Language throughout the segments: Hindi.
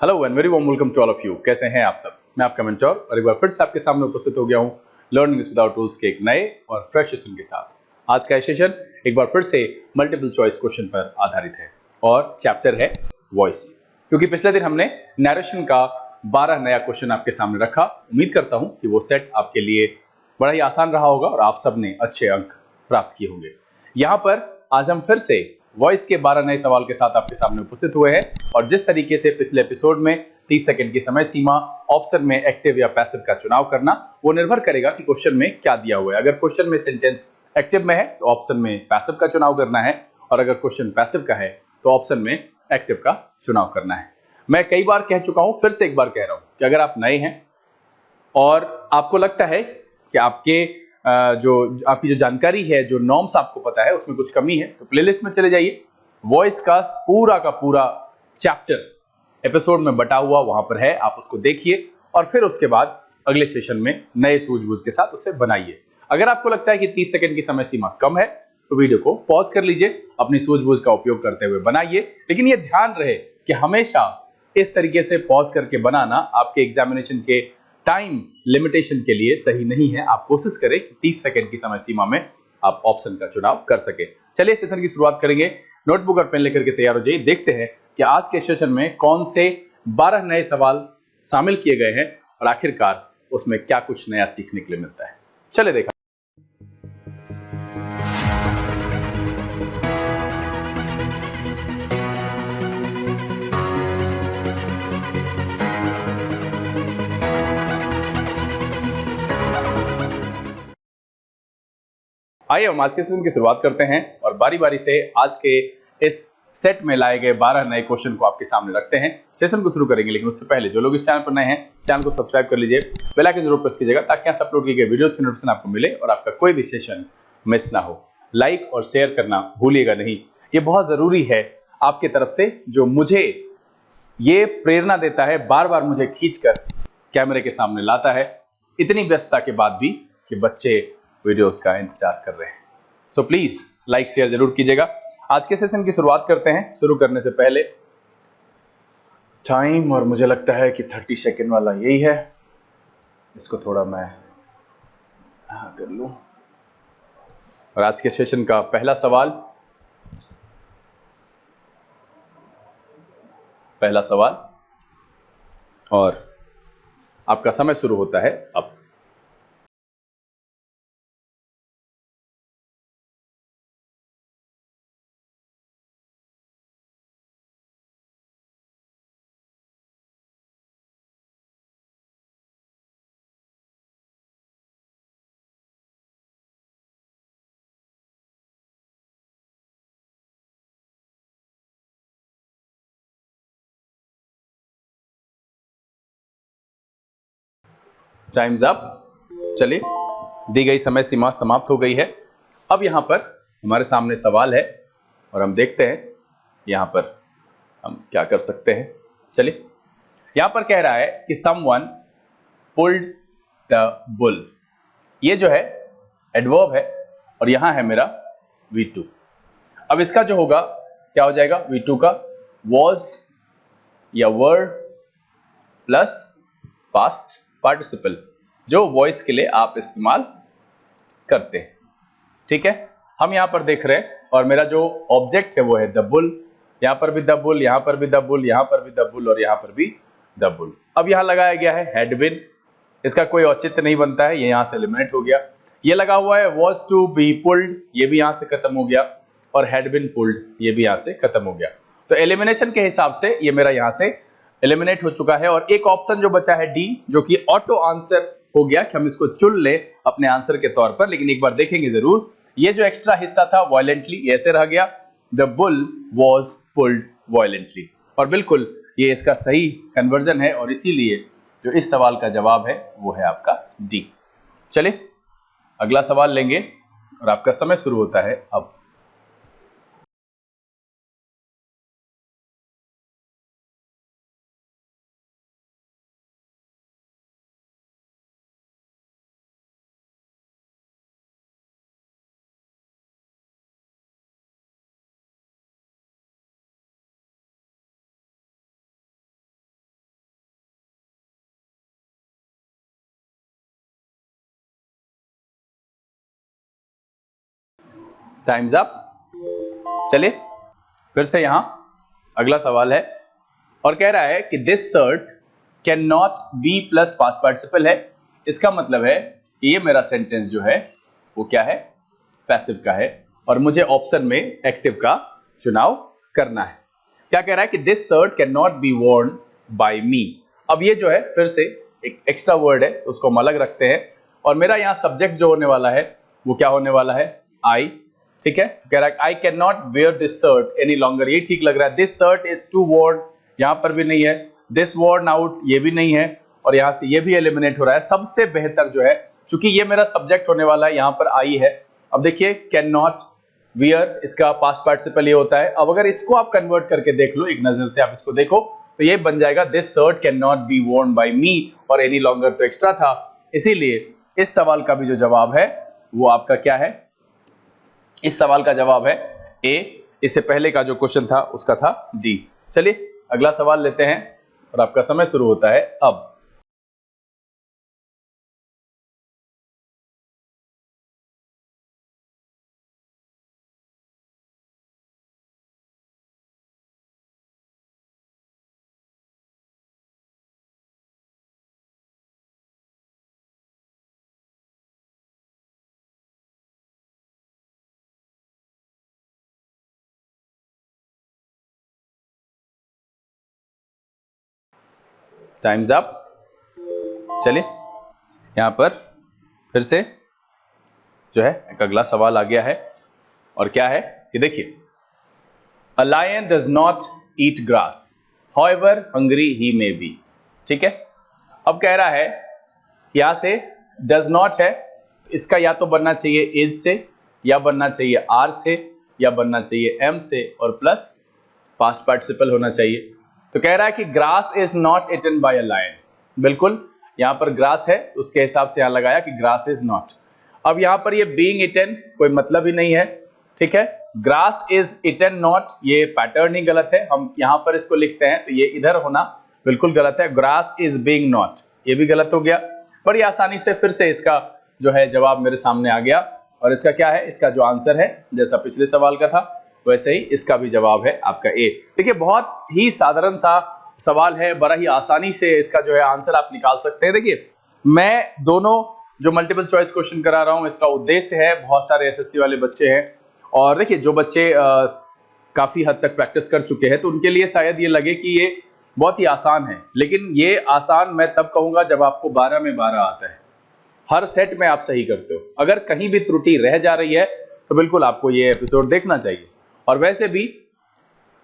Hello and very warm welcome to all of you. कैसे हैं आप सब? मैं आपका मेंटर और एक बार फिर से आपके सामने उपस्थित हो गया हूं लर्निंग विदाउट रूल्स के एक नए और फ्रेश सेशन के साथ। आज का सेशन एक बार फिर से मल्टीपल चॉइस क्वेश्चन पर आधारित है और चैप्टर है वॉइस। क्योंकि पिछले दिन हमने नैरेशन का 12 नया क्वेश्चन आपके सामने रखा। उम्मीद करता हूं कि वो सेट आपके लिए बड़ा ही आसान रहा होगा और आप सबने अच्छे अंक प्राप्त किए होंगे। यहाँ पर आज हम फिर से वॉइस के 12 नए सवाल के साथ आपके सामने उपस्थित हुए हैं और जिस तरीके से पिछले एपिसोड में 30 सेकंड की समय सीमा, ऑप्शन में एक्टिव या पैसिव का चुनाव करना, वो निर्भर करेगा कि क्वेश्चन में क्या दिया हुआ है। अगर क्वेश्चन में सेंटेंस एक्टिव में है तो ऑप्शन में पैसिव का चुनाव करना है और अगर क्वेश्चन पैसिव का है तो ऑप्शन में एक्टिव का चुनाव करना है। मैं कई बार कह चुका हूं, फिर से एक बार कह रहा हूं कि अगर आप नए हैं और आपको लगता है कि आपकी जो जानकारी है, जो नॉर्म्स आपको पता है, उसमें कुछ कमी है, तो प्लेलिस्ट में चले जाइए। वॉइस का पूरा चैप्टर एपिसोड में बटा हुआ वहां पर है, आप उसको देखिए और फिर उसके बाद अगले सेशन में नए सूझबूझ के साथ उसे बनाइए। अगर आपको लगता है कि 30 सेकंड की समय सीमा कम है तो वीडियो को पॉज कर लीजिए, अपनी सूझबूझ का उपयोग करते हुए बनाइए। लेकिन यह ध्यान रहे कि हमेशा इस तरीके से पॉज करके बनाना आपके एग्जामिनेशन के टाइम लिमिटेशन के लिए सही नहीं है। आप कोशिश करें 30 सेकंड की समय सीमा में आप ऑप्शन का चुनाव कर सके। चलिए सेशन की शुरुआत करेंगे। नोटबुक और पेन लेकर के तैयार हो जाइए। देखते हैं कि आज के सेशन में कौन से 12 नए सवाल शामिल किए गए हैं और आखिरकार उसमें क्या कुछ नया सीखने के लिए मिलता है। चलिए देखा। आइए हम आज के सेशन की शुरुआत करते हैं और बारी बारी से आज के इस सेट में लाए गए 12 नए क्वेश्चन को आपके सामने रखते हैं। सेशन को शुरू करेंगे, लेकिन उससे पहले जो लोग इस चैनल पर नए हैं, चैनल को सब्सक्राइब कर लीजिए, बेल आइकन जरूर प्रेस कीजिएगा ताकि यहाँ अपलोड किए गए वीडियोस की नोटिफिकेशन आपको मिले और आपका कोई भी सेशन मिस ना हो। लाइक और शेयर करना भूलिएगा नहीं, ये बहुत जरूरी है आपके तरफ से, जो मुझे ये प्रेरणा देता है, बार बार मुझे खींचकर कैमरे के सामने लाता है, इतनी व्यस्तता के बाद भी कि बच्चे वीडियोस का इंतजार कर रहे हैं। सो प्लीज लाइक शेयर जरूर कीजिएगा। आज के सेशन की शुरुआत करते हैं। शुरू करने से पहले टाइम, और मुझे लगता है कि 30 सेकंड वाला यही है, इसको थोड़ा मैं कर लूं। और आज के सेशन का पहला सवाल और आपका समय शुरू होता है अब। Time's up. चलिए, दी गई समय सीमा समाप्त हो गई है। अब यहां पर हमारे सामने सवाल है और हम देखते हैं यहां पर हम क्या कर सकते हैं। चलिए, यहां पर कह रहा है कि समवन पुल्ड द बुल। ये जो है एडवर्ब है और यहां है मेरा V2। अब इसका जो होगा क्या हो जाएगा? V2 का was या were प्लस पास्ट पार्टिसिपल, जो वॉइस के लिए आप इस्तेमाल करते हैं। ठीक है, हम यहां पर देख रहे हैं और मेरा जो ऑब्जेक्ट है वो है द बुल। यहां पर भी द बुल, यहां पर भी द बुल, यहां पर भी द बुल और यहां पर भी द बुल। अब यहां लगाया गया है हैड बीन, इसका कोई औचित्य नहीं बनता है, ये यहां से एलिमिनेट हो गया। ये लगा हुआ है वाज टू बी पुल्ड, ये भी यहां से खत्म हो गया और हैड बीन पुल्ड, ये भी यहां से खत्म हो गया। तो एलिमिनेशन के हिसाब से ये मेरा यहां से एलिमिनेट हो चुका है और एक ऑप्शन जो बचा है डी, जो कि ऑटो आंसर हो गया कि हम इसको चुन ले अपने आंसर के तौर पर, लेकिन एक बार देखेंगे जरूर। ये जो एक्स्ट्रा हिस्सा था वायलेंटली, ऐसे रह गया, the bull was pulled violently. और बिल्कुल ये इसका सही कन्वर्जन है और इसीलिए जो इस सवाल का जवाब है वो है आपका डी। चलिए अगला सवाल लेंगे और आपका समय शुरू होता है अब। Time's up. चलिए फिर से यहां अगला सवाल है और कह रहा है कि this shirt can not B plus past participle है। इसका मतलब है कि ये मेरा सेंटेंस जो है वो क्या है, पैसिव का है और मुझे ऑप्शन में एक्टिव का चुनाव करना है। क्या कह रहा है कि this shirt can not be worn by me. अब ये जो है फिर से एक एक्स्ट्रा वर्ड है तो उसको हम अलग रखते हैं और मेरा यहाँ सब्जेक्ट जो होने वाला है वो क्या होने वाला है, आई। ठीक है, तो कह रहा है I can not wear this shirt any longer. ये ठीक लग रहा है। This shirt is too worn, यहाँ पर भी नहीं है। दिस वॉर्न आउट, ये भी नहीं है और यहाँ से ये भी एलिमिनेट हो रहा है। सबसे बेहतर जो है, चूंकि ये मेरा सब्जेक्ट होने वाला है, यहाँ पर आई है। अब देखिए कैन नॉट वियर, इसका पास्ट पार्टिसिपल ये होता है। अब अगर इसको आप कन्वर्ट करके देख लो, एक नजर से आप इसको देखो तो ये बन जाएगा this shirt can not be worn by me और एनी लॉन्गर तो एक्स्ट्रा था, इसीलिए इस सवाल का भी जो जवाब है वो आपका क्या है, इस सवाल का जवाब है ए। इससे पहले का जो क्वेश्चन था उसका था डी। चलिए अगला सवाल लेते हैं और आपका समय शुरू होता है अब। Time's up. चलिए यहां पर फिर से जो है एक अगला सवाल आ गया है और क्या है कि देखिए, a lion does not eat grass however hungry he may be. ठीक है, अब कह रहा है यहां से डज नॉट है तो इसका या तो बनना चाहिए इज से, या बनना चाहिए आर से, या बनना चाहिए एम से और प्लस पास्ट पार्टिसिपल होना चाहिए। तो कह रहा है कि grass is not eaten by a lion. बिल्कुल, यहां पर ग्रास है तो उसके हिसाब से यहां लगाया कि ग्रास इज नॉट। अब यहां पर ये बीइंग इटन कोई मतलब ही नहीं है। ठीक है, ग्रास इज इटन नॉट, ये पैटर्न ही गलत है। हम यहां पर इसको लिखते हैं तो ये इधर होना बिल्कुल गलत है। ग्रास इज बीइंग नॉट, ये भी गलत हो गया। बड़ी आसानी से फिर से इसका जो है जवाब मेरे सामने आ गया और इसका क्या है, इसका जो आंसर है जैसा पिछले सवाल का था वैसे ही इसका भी जवाब है आपका ए। देखिए बहुत ही साधारण सा सवाल है, बड़ा ही आसानी से इसका जो है आंसर आप निकाल सकते हैं। देखिए मैं दोनों जो मल्टीपल चॉइस क्वेश्चन करा रहा हूं इसका उद्देश्य है, बहुत सारे एसएससी वाले बच्चे हैं और देखिए जो बच्चे काफी हद तक प्रैक्टिस कर चुके हैं तो उनके लिए शायद ये लगे कि ये बहुत ही आसान है, लेकिन ये आसान मैं तब कहूंगा जब आपको 12 में 12 आता है, हर सेट में आप सही करते हो। अगर कहीं भी त्रुटि रह जा रही है तो बिल्कुल आपको ये एपिसोड देखना चाहिए। और वैसे भी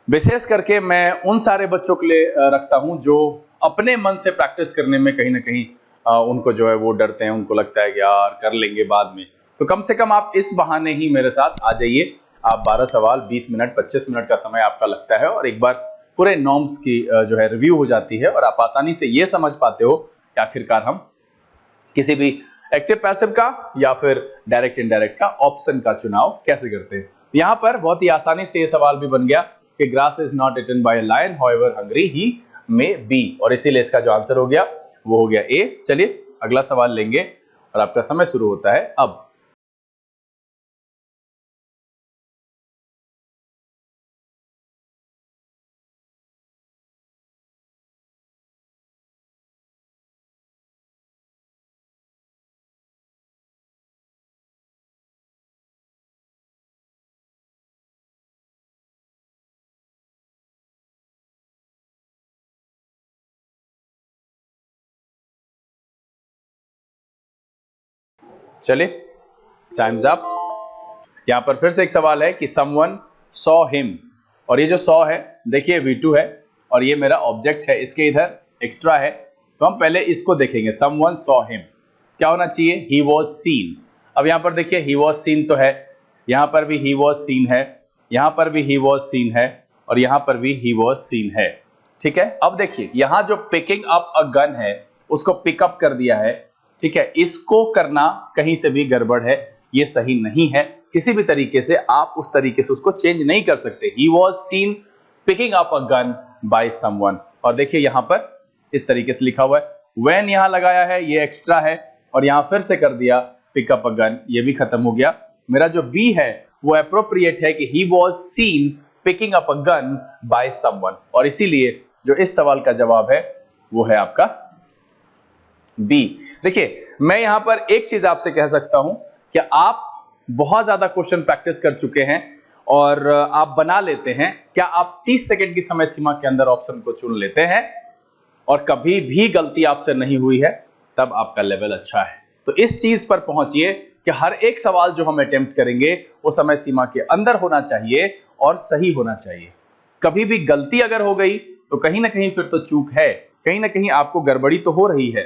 विशेष करके मैं उन सारे बच्चों के लिए रखता हूं जो अपने मन से प्रैक्टिस करने में कहीं ना कहीं उनको जो है वो डरते हैं, उनको लगता है कि यार कर लेंगे बाद में। तो कम से कम आप इस बहाने ही मेरे साथ आ जाइए। आप 12 सवाल 20 मिनट 25 मिनट का समय आपका लगता है और एक बार पूरे नॉर्म्स की जो है रिव्यू हो जाती है और आप आसानी से ये समझ पाते हो कि आखिरकार हम किसी भी एक्टिव पैसिव का या फिर डायरेक्ट इनडायरेक्ट का ऑप्शन का चुनाव कैसे करते हैं। यहां पर बहुत ही आसानी से ये सवाल भी बन गया कि grass is not eaten by a lion however hungry he may be, और इसीलिए इसका जो आंसर हो गया वो हो गया ए। चलिए अगला सवाल लेंगे और आपका समय शुरू होता है अब। चलिए टाइम्स अप। यहां पर फिर से एक सवाल है कि समवन सॉ हिम, और ये जो सॉ है देखिए V2 है और ये मेरा ऑब्जेक्ट है, इसके इधर एक्स्ट्रा है तो हम पहले इसको देखेंगे। समवन सॉ हिम क्या होना चाहिए, ही वॉज सीन। अब यहां पर देखिए ही वॉज सीन तो है, यहां पर भी ही वॉज सीन है, यहां पर भी ही वॉज सीन है और यहां पर भी ही वॉज सीन है। ठीक है, अब देखिए यहां जो पिकिंग अप अ गन है उसको पिकअप कर दिया है। ठीक है, इसको करना कहीं से भी गड़बड़ है, ये सही नहीं है। किसी भी तरीके से आप उस तरीके से उसको चेंज नहीं कर सकते। He was seen picking up a gun by someone, और देखिए यहां पर इस तरीके से लिखा हुआ है, when यहां लगाया है ये एक्स्ट्रा है और यहां फिर से कर दिया पिक अप अ गन, ये भी खत्म हो गया। मेरा जो बी है वो एप्रोप्रिएट है कि he was seen picking up a gun by someone, और इसीलिए जो इस सवाल का जवाब है वो है आपका बी। देखिए मैं यहां पर एक चीज आपसे कह सकता हूं कि आप बहुत ज्यादा क्वेश्चन प्रैक्टिस कर चुके हैं और आप बना लेते हैं। क्या आप 30 सेकंड की समय सीमा के अंदर ऑप्शन को चुन लेते हैं और कभी भी गलती आपसे नहीं हुई है, तब आपका लेवल अच्छा है। तो इस चीज पर पहुंचिए कि हर एक सवाल जो हम अटेम्प्ट करेंगे वो समय सीमा के अंदर होना चाहिए और सही होना चाहिए। कभी भी गलती अगर हो गई तो कहीं ना कहीं फिर तो चूक है, कहीं ना कहीं आपको गड़बड़ी तो हो रही है।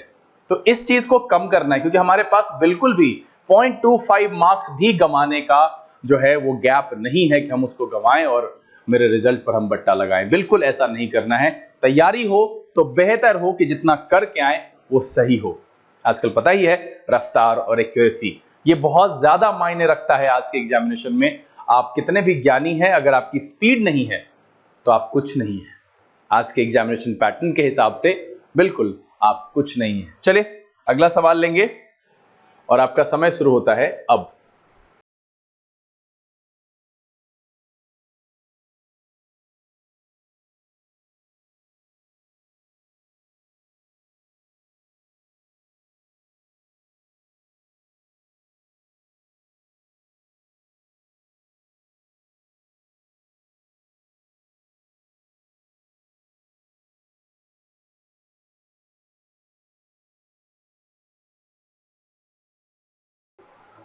तो इस चीज को कम करना है, क्योंकि हमारे पास बिल्कुल भी 0.25 मार्क्स भी गंवाने का जो है वो गैप नहीं है कि हम उसको गंवाएं और मेरे रिजल्ट पर हम बट्टा लगाएं। बिल्कुल ऐसा नहीं करना है। तैयारी हो तो बेहतर हो कि जितना करके आए वो सही हो। आजकल पता ही है रफ्तार और एक्यूरेसी ये बहुत ज्यादा मायने रखता है आज के एग्जामिनेशन में। आप कितने भी ज्ञानी हैं, अगर आपकी स्पीड नहीं है तो आप कुछ नहीं है। आज के एग्जामिनेशन पैटर्न के हिसाब से बिल्कुल आप कुछ नहीं है। चलिए अगला सवाल लेंगे और आपका समय शुरू होता है अब।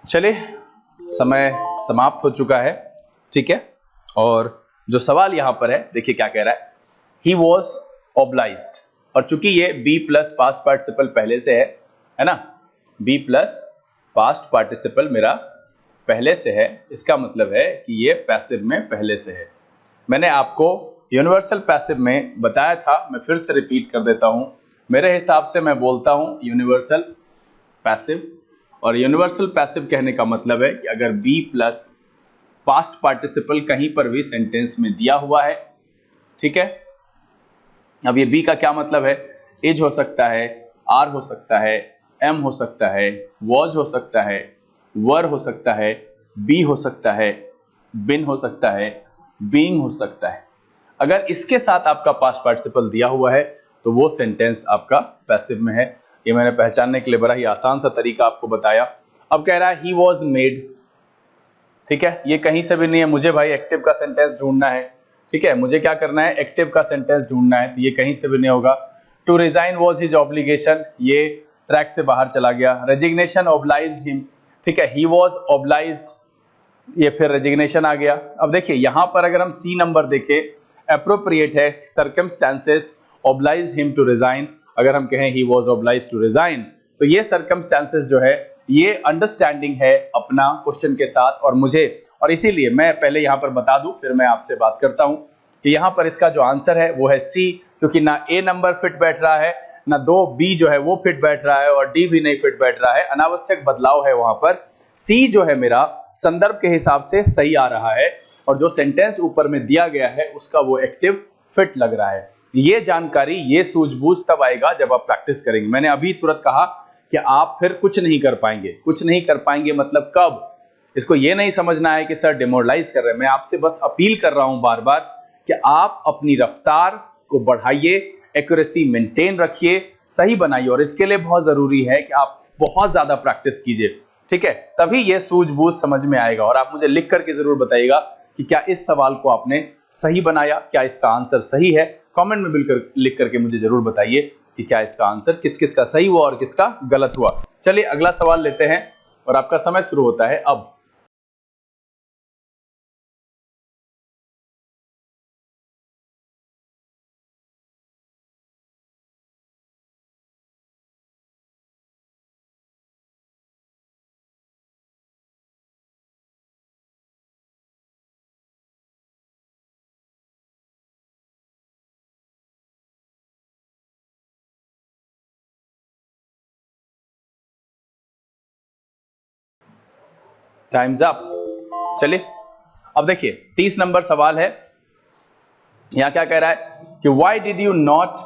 चलिए समय समाप्त हो चुका है, ठीक है। और जो सवाल यहां पर है देखिए क्या कह रहा है, ही वॉज ऑब्लाइज्ड। और चूंकि ये बी प्लस पास्ट पार्टिसिपल पहले से है ना, बी प्लस पास्ट पार्टिसिपल मेरा पहले से है, इसका मतलब है कि ये पैसिव में पहले से है। मैंने आपको यूनिवर्सल पैसिव में बताया था, मैं फिर से रिपीट कर देता हूं। मेरे हिसाब से मैं बोलता हूं यूनिवर्सल पैसिव, और यूनिवर्सल पैसिव कहने का मतलब है कि अगर बी प्लस पास्ट पार्टिसिपल कहीं पर भी सेंटेंस में दिया हुआ है, ठीक है। अब ये बी का क्या मतलब है, इज हो सकता है, आर हो सकता है, एम हो सकता है, वॉज हो सकता है, वर हो सकता है, बी हो सकता है, बिन हो सकता है, बीइंग हो सकता है। अगर इसके साथ आपका पास्ट पार्टिसिपल दिया हुआ है तो वो सेंटेंस आपका पैसिव में है। ये मैंने पहचानने के लिए बड़ा ही आसान सा तरीका आपको बताया। अब कह रहा है ही वॉज मेड, ठीक है, ये कहीं से भी नहीं है। मुझे भाई एक्टिव का सेंटेंस ढूंढना है, ठीक है, मुझे क्या करना है, एक्टिव का सेंटेंस ढूंढना है, तो ये कहीं से भी नहीं होगा। To resign was his obligation, ये ट्रैक से बाहर चला गया। रेजिग्नेशन ऑब्लाइज्ड हिम, ठीक है, ही वॉज ऑब्लाइज्ड, ये फिर रेजिग्नेशन आ गया। अब देखिए यहां पर अगर हम सी नंबर देखें, एप्रोप्रिएट है, circumstances obliged him to resign. अगर हम कहें he was obliged to resign, तो ये सर्कमस्टेंसेस जो है ये अंडरस्टैंडिंग है अपना क्वेश्चन के साथ। और मुझे, और इसीलिए मैं पहले यहां पर बता दूं फिर मैं आपसे बात करता हूं कि यहां पर इसका जो आंसर है वो है सी, क्योंकि ना ए नंबर फिट बैठ रहा है, ना 2 जो है वो फिट बैठ रहा है, और डी भी नहीं फिट बैठ रहा है। अनावश्यक बदलाव है वहां पर। सी जो है मेरा संदर्भ के हिसाब से सही आ रहा है, और जो सेंटेंस ऊपर में दिया गया है उसका वो एक्टिव फिट लग रहा है। ये जानकारी, ये सूझबूझ तब आएगा जब आप प्रैक्टिस करेंगे। मैंने अभी तुरंत कहा कि आप फिर कुछ नहीं कर पाएंगे। कुछ नहीं कर पाएंगे मतलब कब, इसको ये नहीं समझना है कि सर डिमोरलाइज कर रहे हैं। मैं आपसे बस अपील कर रहा हूं बार बार कि आप अपनी रफ्तार को बढ़ाइए, एक्यूरेसी मेंटेन रखिए, सही बनाइए। और इसके लिए बहुत जरूरी है कि आप बहुत ज्यादा प्रैक्टिस कीजिए, ठीक है, तभी ये सूझबूझ समझ में आएगा। और आप मुझे लिख करके जरूर बताइएगा कि क्या इस सवाल को आपने सही बनाया, क्या इसका आंसर सही है। कमेंट में बिल्कुल लिख करके मुझे जरूर बताइए कि क्या इसका आंसर किस किस का सही हुआ और किसका गलत हुआ। चलिए अगला सवाल लेते हैं और आपका समय शुरू होता है अब। Time's up. चलिए अब देखिए 30 नंबर सवाल है। यहां क्या कह रहा है कि why did you not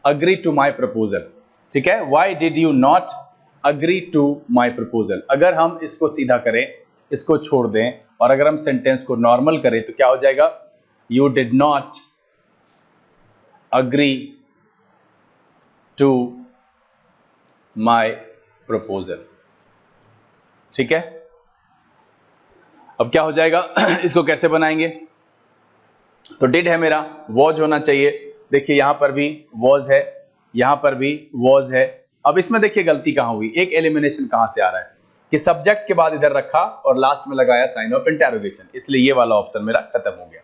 agree to my proposal, ठीक है, why did you not agree to my proposal. अगर हम इसको सीधा करें, इसको छोड़ दें और अगर हम सेंटेंस को नॉर्मल करें तो क्या हो जाएगा, you did not agree to my proposal. ठीक है, अब क्या हो जाएगा इसको कैसे बनाएंगे, तो डिड है मेरा, वॉज होना चाहिए, देखिए यहां पर भी वॉज है, यहां पर भी वॉज है। अब इसमें देखिए गलती कहां हुई, एक एलिमिनेशन कहां से आ रहा है कि सब्जेक्ट के बाद इधर रखा और लास्ट में लगाया साइन ऑफ इंटरोगेशन, इसलिए ये वाला ऑप्शन मेरा खत्म हो गया।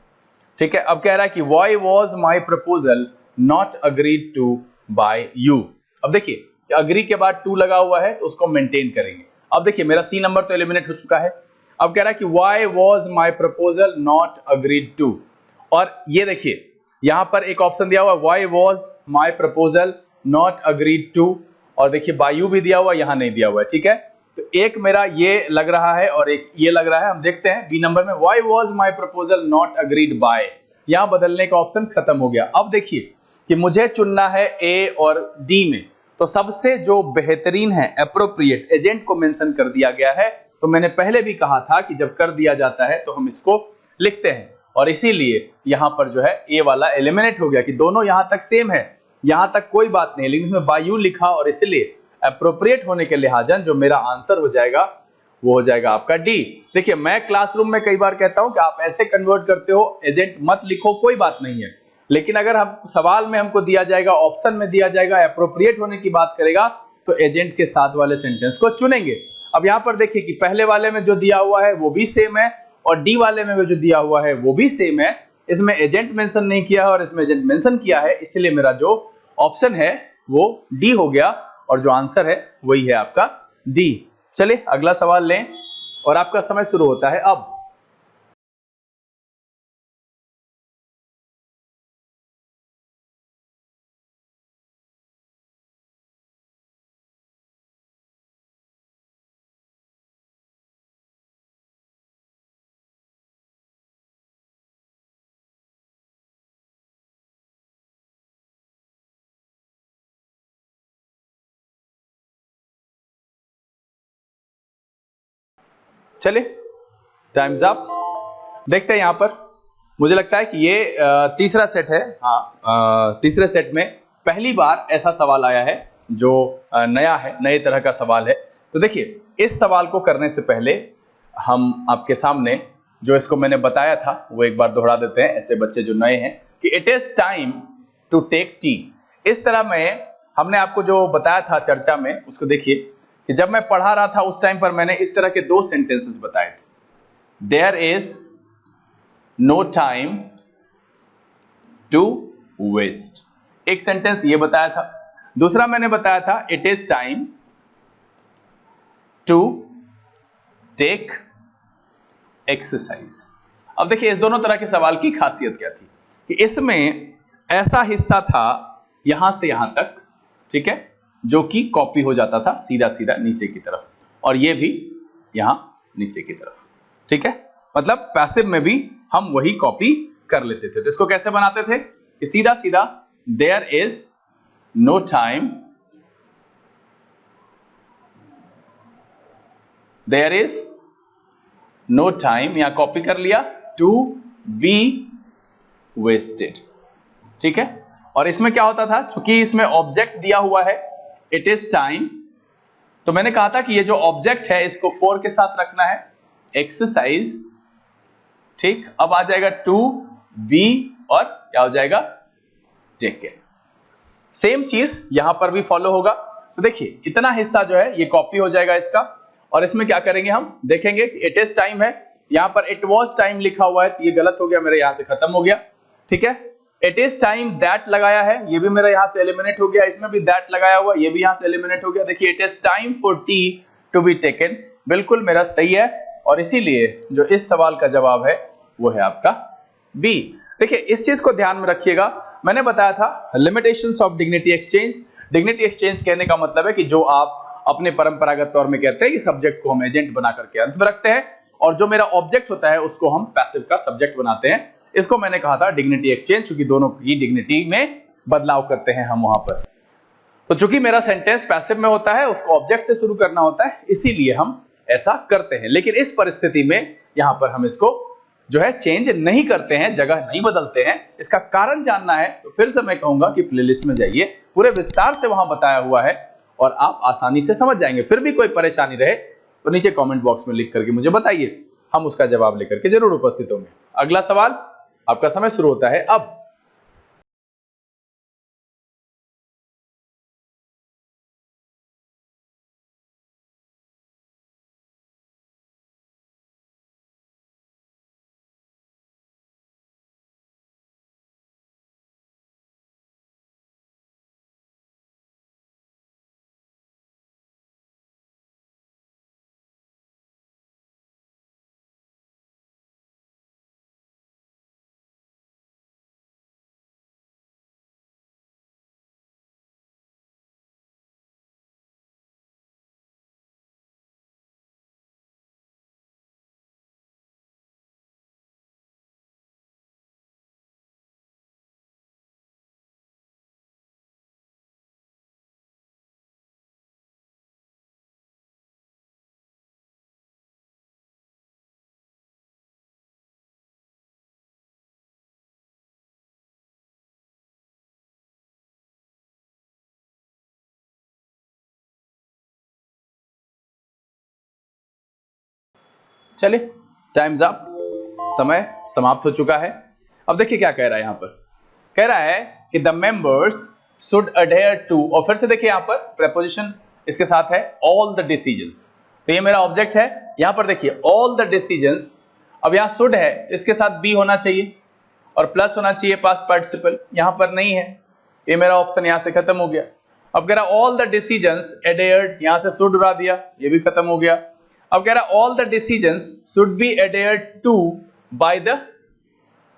ठीक है, अब कह रहा है कि why was my proposal not agreed to by you. अब देखिए अग्री के बाद टू लगा हुआ है तो उसको मेंटेन करेंगे। अब देखिए मेरा सी नंबर तो एलिमिनेट हो चुका है। अब कह रहा है कि why was my proposal not agreed to, और ये देखिए यहां पर एक ऑप्शन दिया हुआ है why was my proposal not agreed to, और देखिए बाय यू भी दिया हुआ, यहां नहीं दिया हुआ है। ठीक है, तो एक मेरा ये लग रहा है और एक ये लग रहा है। हम देखते हैं बी नंबर में why was my proposal not agreed by, यहां बदलने का ऑप्शन खत्म हो गया। अब देखिए कि मुझे चुनना है ए और डी में, तो सबसे जो बेहतरीन है एप्रोप्रिएट एजेंट को मेंशन कर दिया गया है। तो मैंने पहले भी कहा था कि जब कर दिया जाता है तो हम इसको लिखते हैं, और इसीलिए यहां पर जो है ए वाला एलिमिनेट हो गया कि दोनों यहां तक सेम है, यहां तक कोई बात नहीं, लेकिन इसमें बाय यू लिखा और इसलिए एप्रोप्रिएट होने के लिहाजन जो मेरा आंसर हो जाएगा वो हो जाएगा आपका डी। देखिए मैं क्लासरूम में कई बार कहता हूं कि आप ऐसे कन्वर्ट करते हो, एजेंट मत लिखो, कोई बात नहीं है, लेकिन अगर हम सवाल में हमको दिया जाएगा, ऑप्शन में दिया जाएगा, एप्रोप्रिएट होने की बात करेगा तो एजेंट के साथ वाले सेंटेंस को चुनेंगे। अब यहां पर देखिए कि पहले वाले में जो दिया हुआ है वो भी सेम है और डी वाले में जो दिया हुआ है वो भी सेम है। इसमें एजेंट मेंशन नहीं किया है और इसमें एजेंट मेंशन किया है, इसलिए मेरा जो ऑप्शन है वो डी हो गया और जो आंसर है वही है आपका डी। चलिए अगला सवाल लें और आपका समय शुरू होता है अब। चलिए टाइम्स अप। देखते हैं यहां पर, मुझे लगता है कि ये तीसरा सेट है। हाँ, तीसरे सेट में पहली बार ऐसा सवाल आया है जो नया है, नए तरह का सवाल है। तो देखिए इस सवाल को करने से पहले हम आपके सामने जो इसको मैंने बताया था वो एक बार दोहरा देते हैं, ऐसे बच्चे जो नए हैं, कि it is time to take tea. इस तरह में हमने आपको जो बताया था चर्चा में, उसको देखिए कि जब मैं पढ़ा रहा था उस टाइम पर मैंने इस तरह के दो सेंटेंसेस बताए थे। There is no time to waste, एक सेंटेंस ये बताया था। दूसरा मैंने बताया था it is time to take exercise. अब देखिए इस दोनों तरह के सवाल की खासियत क्या थी कि इसमें ऐसा हिस्सा था यहां से यहां तक, ठीक है, जो कि कॉपी हो जाता था सीधा सीधा नीचे की तरफ, और ये भी यहां नीचे की तरफ। ठीक है, मतलब पैसिव में भी हम वही कॉपी कर लेते थे। तो इसको कैसे बनाते थे कि सीधा सीधा there is no time, there is no time, यहां कॉपी कर लिया, टू बी वेस्टेड। ठीक है, और इसमें क्या होता था, चूंकि इसमें ऑब्जेक्ट दिया हुआ है इट इज टाइम, तो मैंने कहा था कि ये जो ऑब्जेक्ट है इसको फोर के साथ रखना है, एक्सरसाइज। ठीक, अब आ जाएगा टू बी और क्या हो जाएगा, टेक केयर। सेम चीज यहां पर भी फॉलो होगा। तो देखिए इतना हिस्सा जो है ये कॉपी हो जाएगा इसका, और इसमें क्या करेंगे हम देखेंगे कि इट इज टाइम है, यहां पर इट वाज टाइम लिखा हुआ है तो ये गलत हो गया, मेरे यहां से खत्म हो गया। ठीक है, इट इज टाइम दैट लगाया है, ये भी मेरा यहां से एलिमिनेट हो गया, इसमें भी दैट लगाया हुआ, ये भी यहां से एलिमिनेट हो गया। देखिए it is time for tea to be taken, बिल्कुल मेरा सही है, और इसीलिए जो इस सवाल का जवाब है वो है आपका बी। देखिए इस चीज को ध्यान में रखिएगा, मैंने बताया था limitations of dignity exchange. Dignity exchange कहने का मतलब है कि जो आप अपने परंपरागत तौर में कहते हैं कि सब्जेक्ट को हम एजेंट बना करके अंत में रखते हैं, और जो मेरा ऑब्जेक्ट होता है उसको हम पैसिव का सब्जेक्ट बनाते हैं। इसको मैंने कहा था डिग्निटी एक्सचेंज, क्योंकि दोनों की डिग्निटी में बदलाव करते हैं हम वहां पर। तो चूंकि मेरा सेंटेंस पैसिव में होता है, उसको ऑब्जेक्ट से शुरू करना होता है, इसीलिए हम ऐसा करते हैं, लेकिन इस परिस्थिति में यहां पर हम इसको जो है चेंज नहीं करते हैं, जगह नहीं बदलते हैं। इसका कारण जानना है तो फिर से मैं कहूंगा कि प्लेलिस्ट में जाइए, पूरे विस्तार से वहां बताया हुआ है और आप आसानी से समझ जाएंगे। फिर भी कोई परेशानी रहे तो नीचे कमेंट बॉक्स में लिख करके मुझे बताइए, हम उसका जवाब लेकर के जरूर उपस्थित होंगे। अगला सवाल, आपका समय शुरू होता है अब। चलिए, टाइम्स अप, समय समाप्त हो चुका है। अब देखिए क्या कह रहा है, यहां पर कह रहा है कि the members should adhere to, और फिर से देखिए यहां पर प्रेपोजिशन इसके साथ है ऑल द डिसीजंस। तो ये मेरा ऑब्जेक्ट है, यहां पर देखिए ऑल द डिसीजंस। अब यहां शुड है तो इसके साथ बी होना चाहिए और प्लस होना चाहिए पास्ट पार्टिसिपल, यहां पर नहीं है, ये मेरा ऑप्शन यहां से खत्म हो गया। अब कह रहा ऑल द डिसीजंस एडेयर्ड, यहां से शुड उड़ा दिया, ये भी खत्म हो गया। अब कह रहा all the decisions should be adhered to by the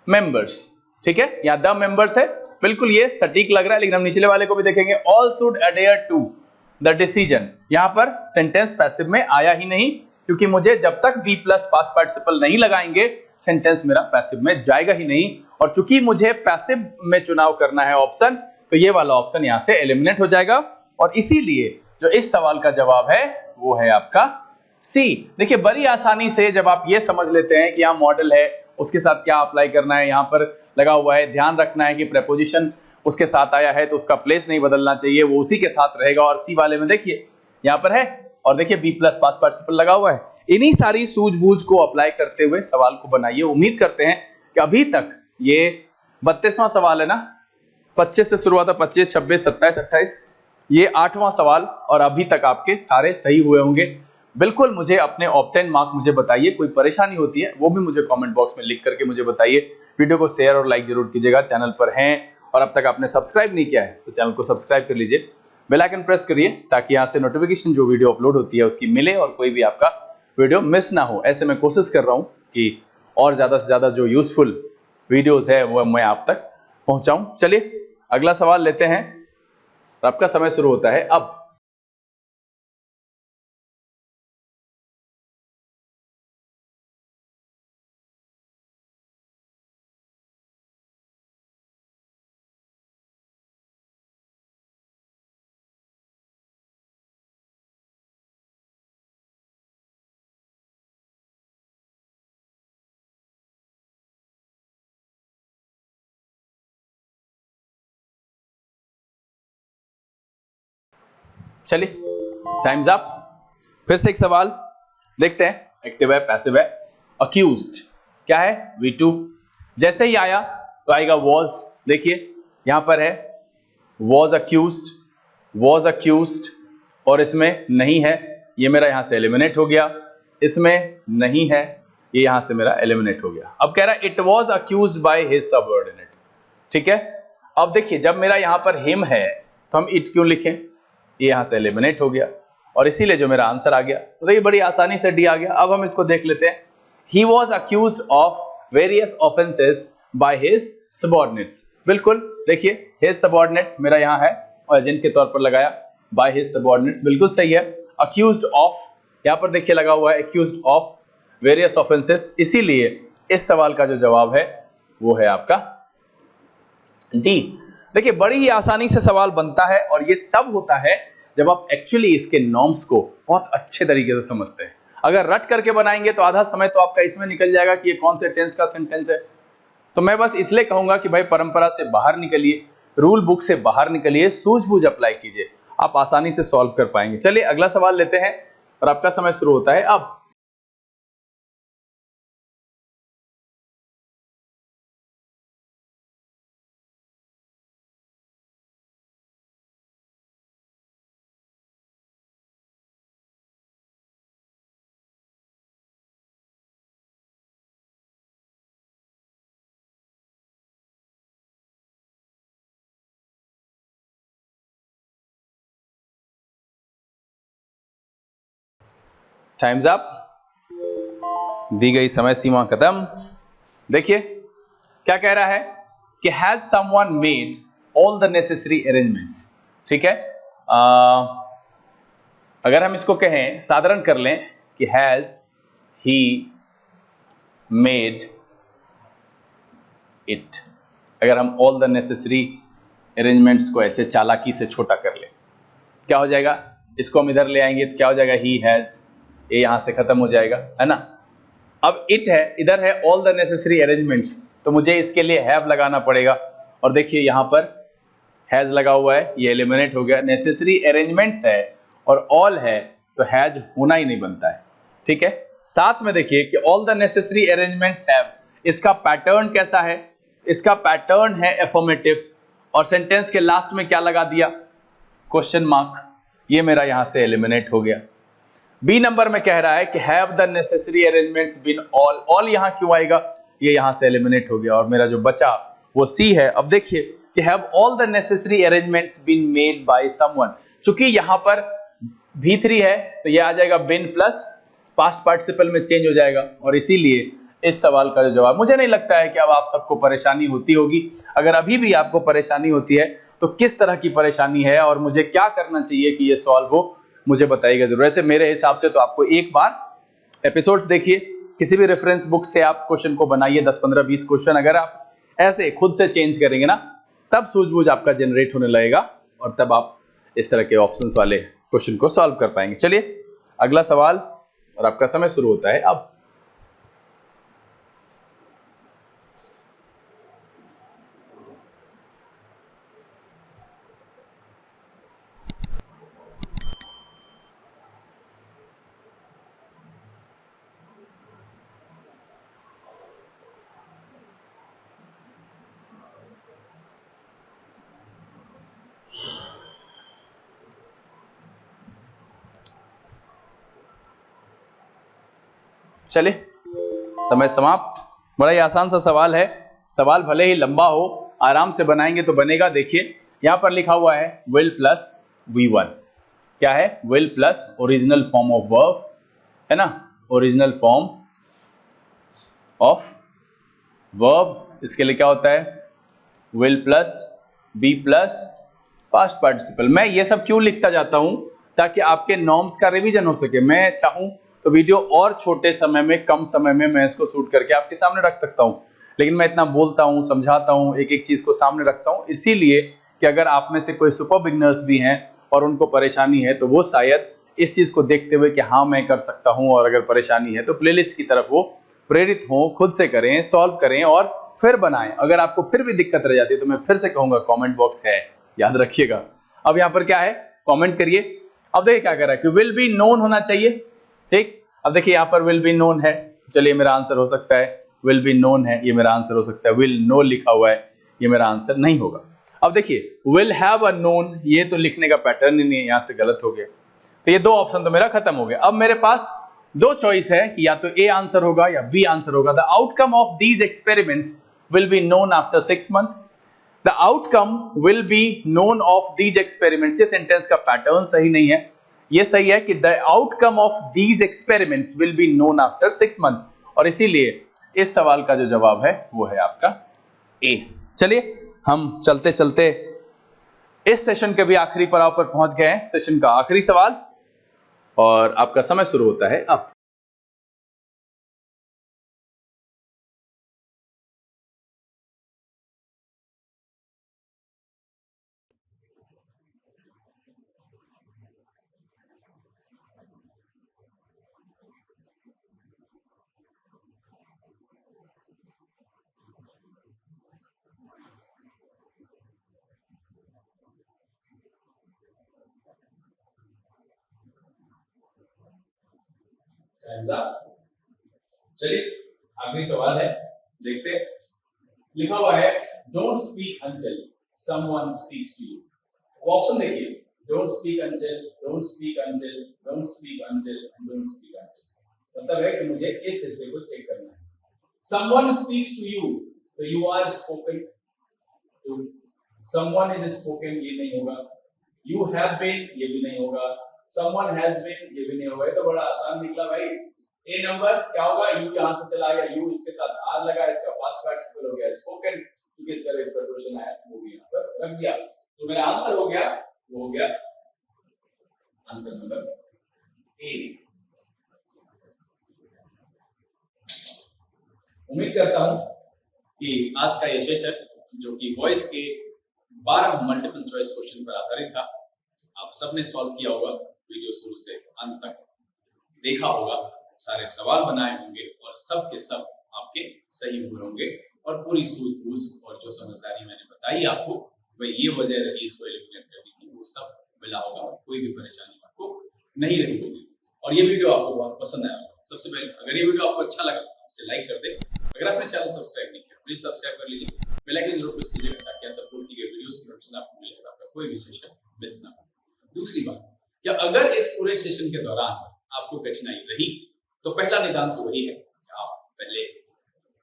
members, ठीक है, यहां द मेंबर्स है, बिल्कुल ये सटीक लग रहा है, लेकिन हम निचले वाले को भी देखेंगे, all should adhere to the decision. यहां पर सेंटेंस पैसिव में आया ही नहीं, क्योंकि मुझे जब तक बी प्लस पास्ट पार्टिसिपल नहीं लगाएंगे सेंटेंस मेरा पैसिव में जाएगा ही नहीं। और चूंकि मुझे पैसिव में चुनाव करना है ऑप्शन, तो ये वाला ऑप्शन यहां से एलिमिनेट हो जाएगा। और इसीलिए जो इस सवाल का जवाब है वो है आपका सी। देखिए बड़ी आसानी से जब आप ये समझ लेते हैं कि यहाँ मॉडल है, उसके साथ क्या अप्लाई करना है, यहाँ पर लगा हुआ है, ध्यान रखना है कि प्रेपोजिशन उसके साथ आया है तो उसका प्लेस नहीं बदलना चाहिए, वो उसी के साथ रहेगा। और सी वाले में देखिए यहाँ पर है, और देखिए बी प्लस पास्ट पार्टिसिपल लगा हुआ है। इन्हीं सारी सूझबूझ को अप्लाई करते हुए सवाल को बनाइए। उम्मीद करते हैं कि अभी तक ये 32वां सवाल है ना, 25 से शुरुआत है, 25, 26, 27, 28, ये 8वां सवाल, और अभी तक आपके सारे सही हुए होंगे। बिल्कुल मुझे अपने ऑप्टेन मार्क मुझे बताइए, कोई परेशानी होती है वो भी मुझे कमेंट बॉक्स में लिख करके मुझे बताइए। वीडियो को शेयर और लाइक जरूर कीजिएगा। चैनल पर हैं और अब तक आपने सब्सक्राइब नहीं किया है तो चैनल को सब्सक्राइब कर लीजिए, बेल आइकन प्रेस करिए ताकि यहाँ से नोटिफिकेशन जो वीडियो अपलोड होती है उसकी मिले और कोई भी आपका वीडियो मिस ना हो। ऐसे मैं कोशिश कर रहा हूँ कि और ज़्यादा से ज़्यादा जो यूजफुल वीडियोज़ है वो मैं आप तक पहुँचाऊँ। चलिए अगला सवाल लेते हैं, आपका समय शुरू होता है अब। चलिए टाइम्स अप। फिर से एक सवाल देखते हैं, एक्टिव है पैसिव है। अक्यूज्ड क्या है, V2। जैसे ही आया तो आएगा वॉज, देखिए यहां पर है वॉज अक्यूज्ड, वॉज अक्यूज्ड, और इसमें नहीं है, ये मेरा यहां से एलिमिनेट हो गया। इसमें नहीं है, ये यहां से मेरा एलिमिनेट हो गया। अब कह रहा है it was accused by his subordinate, ठीक है। अब देखिए जब मेरा यहां पर हिम है तो हम इट क्यों लिखें, ये यहां से एलिमिनेट हो गया और इसीलिए जो मेरा आंसर आ गया, तो ये बड़ी आसानी से डी आ गया। अब हम इसको देख लेते हैं। He was accused of various offences by his subordinates, बिल्कुल देखिए हिज सबऑर्डिनेट मेरा यहां है और एजेंट के तौर पर लगाया, बाय हिज सबऑर्डिनेट्स बिल्कुल सही है। अक्यूज्ड ऑफ यहां पर देखिए लगा हुआ है, अक्यूज्ड ऑफ वेरियस ऑफेंसेस, इसीलिए इस सवाल का जो जवाब है वो है आपका डी। देखिए बड़ी ही आसानी से सवाल बनता है और ये तब होता है जब आप एक्चुअली इसके नॉर्म्स को बहुत अच्छे तरीके से समझते हैं। अगर रट करके बनाएंगे तो आधा समय तो आपका इसमें निकल जाएगा कि ये कौन से टेंस का सेंटेंस है। तो मैं बस इसलिए कहूंगा कि भाई परंपरा से बाहर निकलिए, रूल बुक से बाहर निकलिए, सूझबूझ अप्लाई कीजिए, आप आसानी से सॉल्व कर पाएंगे। चलिए अगला सवाल लेते हैं और आपका समय शुरू होता है अब। टाइम्स अप, दी गई समय सीमा खत्म। देखिए क्या कह रहा है कि has someone made all the necessary arrangements. ठीक है, अगर हम इसको कहें साधारण कर लें कि हैज ही मेड इट, अगर हम ऑल द नेसेसरी अरेंजमेंट्स को ऐसे चालाकी से छोटा कर ले क्या हो जाएगा, इसको हम इधर ले आएंगे तो क्या हो जाएगा, ही हैज, ये यहां से खत्म हो जाएगा, है ना। अब इट है, इधर है ऑल द नेसेसरी अरेंजमेंट्स, तो मुझे इसके लिए हैव लगाना पड़ेगा। और देखिए यहां पर हैज लगा हुआ है, ये एलिमिनेट हो गया। नेसेसरी अरेंजमेंट्स है और ऑल है तो हैज होना ही नहीं बनता है। ठीक है, साथ में देखिए कि all the necessary arrangements have, इसका पैटर्न कैसा है, इसका पैटर्न है एफर्मेटिव, और सेंटेंस के लास्ट में क्या लगा दिया, क्वेश्चन मार्क, ये मेरा यहां से एलिमिनेट हो गया। बी नंबर में कह रहा है कि have the necessary arrangements been all, all यहां क्यों आएगा, ये यहां से एलिमिनेट हो गया और मेरा जो बचा वो सी है। अब देखिए कि have all the necessary arrangements been made by someone, चूंकि यहां पर V3 है तो ये आ जाएगा बिन प्लस पास्ट पार्टिसिपल में चेंज हो जाएगा, और इसीलिए इस सवाल का जो जवाब, मुझे नहीं लगता है कि अब आप सबको परेशानी होती होगी। अगर अभी भी आपको परेशानी होती है तो किस तरह की परेशानी है और मुझे क्या करना चाहिए कि ये सॉल्व हो, मुझे बताइएगा जरूर। ऐसे मेरे हिसाब से तो आपको एक बार एपिसोड्स देखिए, किसी भी रेफरेंस बुक से आप क्वेश्चन को बनाइए, 10 15 20 क्वेश्चन अगर आप ऐसे खुद से चेंज करेंगे ना, तब सूझबूझ आपका जनरेट होने लगेगा और तब आप इस तरह के ऑप्शंस वाले क्वेश्चन को सॉल्व कर पाएंगे। चलिए अगला सवाल और आपका समय शुरू होता है अब। चलिए समय समाप्त। बड़ा ही आसान सा सवाल है, सवाल भले ही लंबा हो, आराम से बनाएंगे तो बनेगा। देखिए यहां पर लिखा हुआ है विल प्लस V1, क्या है, will plus original form of verb, है ना, ओरिजिनल फॉर्म ऑफ वर्ब, इसके लिए क्या होता है, will plus be plus past participle. मैं ये सब क्यों लिखता जाता हूं, ताकि आपके नॉर्म्स का रिवीजन हो सके। मैं चाहूं तो वीडियो और छोटे समय में, कम समय में मैं इसको शूट करके आपके सामने रख सकता हूं, लेकिन मैं इतना बोलता हूं, समझाता हूं, एक एक चीज को सामने रखता हूं, इसीलिए कि अगर आप में से कोई सुपर बिगनर्स भी हैं और उनको परेशानी है तो वो शायद इस चीज को देखते हुए कि हाँ मैं कर सकता हूं, और अगर परेशानी है तो प्लेलिस्ट की तरफ वो प्रेरित हों, खुद से करें, सॉल्व करें और फिर बनाएं। अगर आपको फिर भी दिक्कत रह जाती है तो मैं फिर से कहूंगा कमेंट बॉक्स है, याद रखिएगा। अब यहां पर क्या है, कमेंट करिए। अब देखिए क्या कर रहा है कि विल बी नोन होना चाहिए, ठीक। अब देखिए यहां पर विल बी नोन है, चलिए मेरा आंसर हो सकता है विल बी नोन है, ये मेरा आंसर हो सकता है। विल नो लिखा हुआ है, ये मेरा आंसर नहीं होगा। अब देखिए विल हैव अ नोन, ये तो लिखने का पैटर्न ही नहीं है, यहां से गलत हो गया। तो ये दो ऑप्शन तो मेरा खत्म हो गया। अब मेरे पास दो चॉइस है कि या तो ए आंसर होगा या बी आंसर होगा। The outcome of these experiments will be known after 6 month. The outcome will be known of these experiments, ये सेंटेंस का पैटर्न सही नहीं है। ये सही है कि the outcome of these experiments will be known after 6 month, और इसीलिए इस सवाल का जो जवाब है वो है आपका ए। चलिए हम चलते चलते इस सेशन के भी आखिरी पड़ाव पर पहुंच गए हैं, सेशन का आखिरी सवाल, और आपका समय शुरू होता है अब। Time's up. चलिए आखिरी सवाल है, देखते हैं। लिखा हुआ है don't speak until someone speaks to you. Option देखिए, don't speak until, don't speak until, don't speak until, don't speak until. मतलब है कि मुझे इस हिस्से को चेक करना है। समवन स्पीक्स टू यू, तो you are spoken to. Someone is spoken, ये नहीं होगा। यू हैव बीन, ये भी नहीं होगा। समवन हैज बीन, ये भी नहीं होगा। ये तो बड़ा आसान निकला भाई। ए नंबर क्या होगा, यू यहां से चला गया, यू इसके साथ आर लगा, इसका पास्ट पार्टिसिपल हो गया स्पोकन, क्योंकि इसका रेट पर क्वेश्चन आया वो भी यहां पर रख दिया। तो मेरा आंसर हो गया, वो हो गया आंसर नंबर ए। उम्मीद करता हूं कि आज का ये सेशन जो कि वॉइस के 12 मल्टीपल चॉइस क्वेश्चन पर आधारित था, आप सबने सॉल्व किया होगा। वीडियो शुरू से अंत तक देखा होगा, सारे सवाल बनाए होंगे और सब के सब आपके सही हुए होंगे और पूरी सूझबूझ और जो समझदारी मैंने बताई आपको, वह ये वजह रही इसको एलिमिनेट करने की, वो सब मिला होगा। कोई भी परेशानी आपको नहीं रही होगी और ये वीडियो आपको बहुत पसंद आया होगा। सबसे पहले अगर ये वीडियो आपको अच्छा लगा इसे लाइक कर दे। अगर आपने चैनल सब्सक्राइब नहीं किया प्लीज सब्सक्राइब कर लीजिए, बेल आइकन जरूर प्रेस कीजिएगा ताकि ऐसा अपलोड की गई वीडियोस की नोटिफिकेशन आपको मिले और आपका कोई भी सेशन मिस ना हो। दूसरी बात, क्या अगर इस पूरे सेशन के दौरान आपको कठिनाई रही तो पहला निदान तो वही है कि आप पहले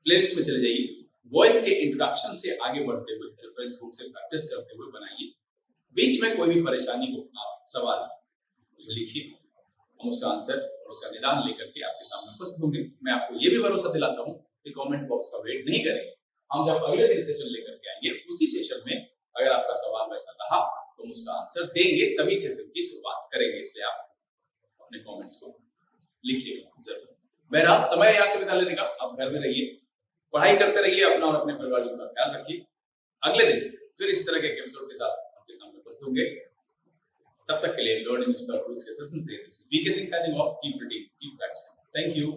प्लेलिस्ट में चले जाइए, वॉइस के इंट्रोडक्शन से आगे बढ़ते हुए रेफरेंस बुक से प्रैक्टिस करते हुए बनाइए। बीच में कोई भी परेशानी हो, आप सवाल मुझे लिखिए, हम उसका आंसर और उसका निदान लेकर के आपके सामने उपस्थित होंगे। मैं आपको ये भी भरोसा दिलाता हूँ कि कमेंट बॉक्स का वेट नहीं करेंगे। हम जब अगले दिन सेशन लेकर के आएंगे, उसी सेशन में अगर आपका सवाल वैसा रहा तो हम उसका आंसर देंगे, तभी सेशन की शुरुआत करेंगे। इसलिए आप अपने कमेंट्स को लिखिएगा जरूर। बहरहाल समय यहाँ से विदा लेने का, आप घर में रहिए, पढ़ाई करते रहिए, अपना और अपने परिवारजनों का ख्याल रखिए। अगले दिन फिर इस तरह के एपिसोड के साथ आपके सामने उपस्थित होंगे। तब तक के लिए लर्निंग विद रूल्स के सेशन से VK Singh signing off. Keep reading, keep practising. Thank you.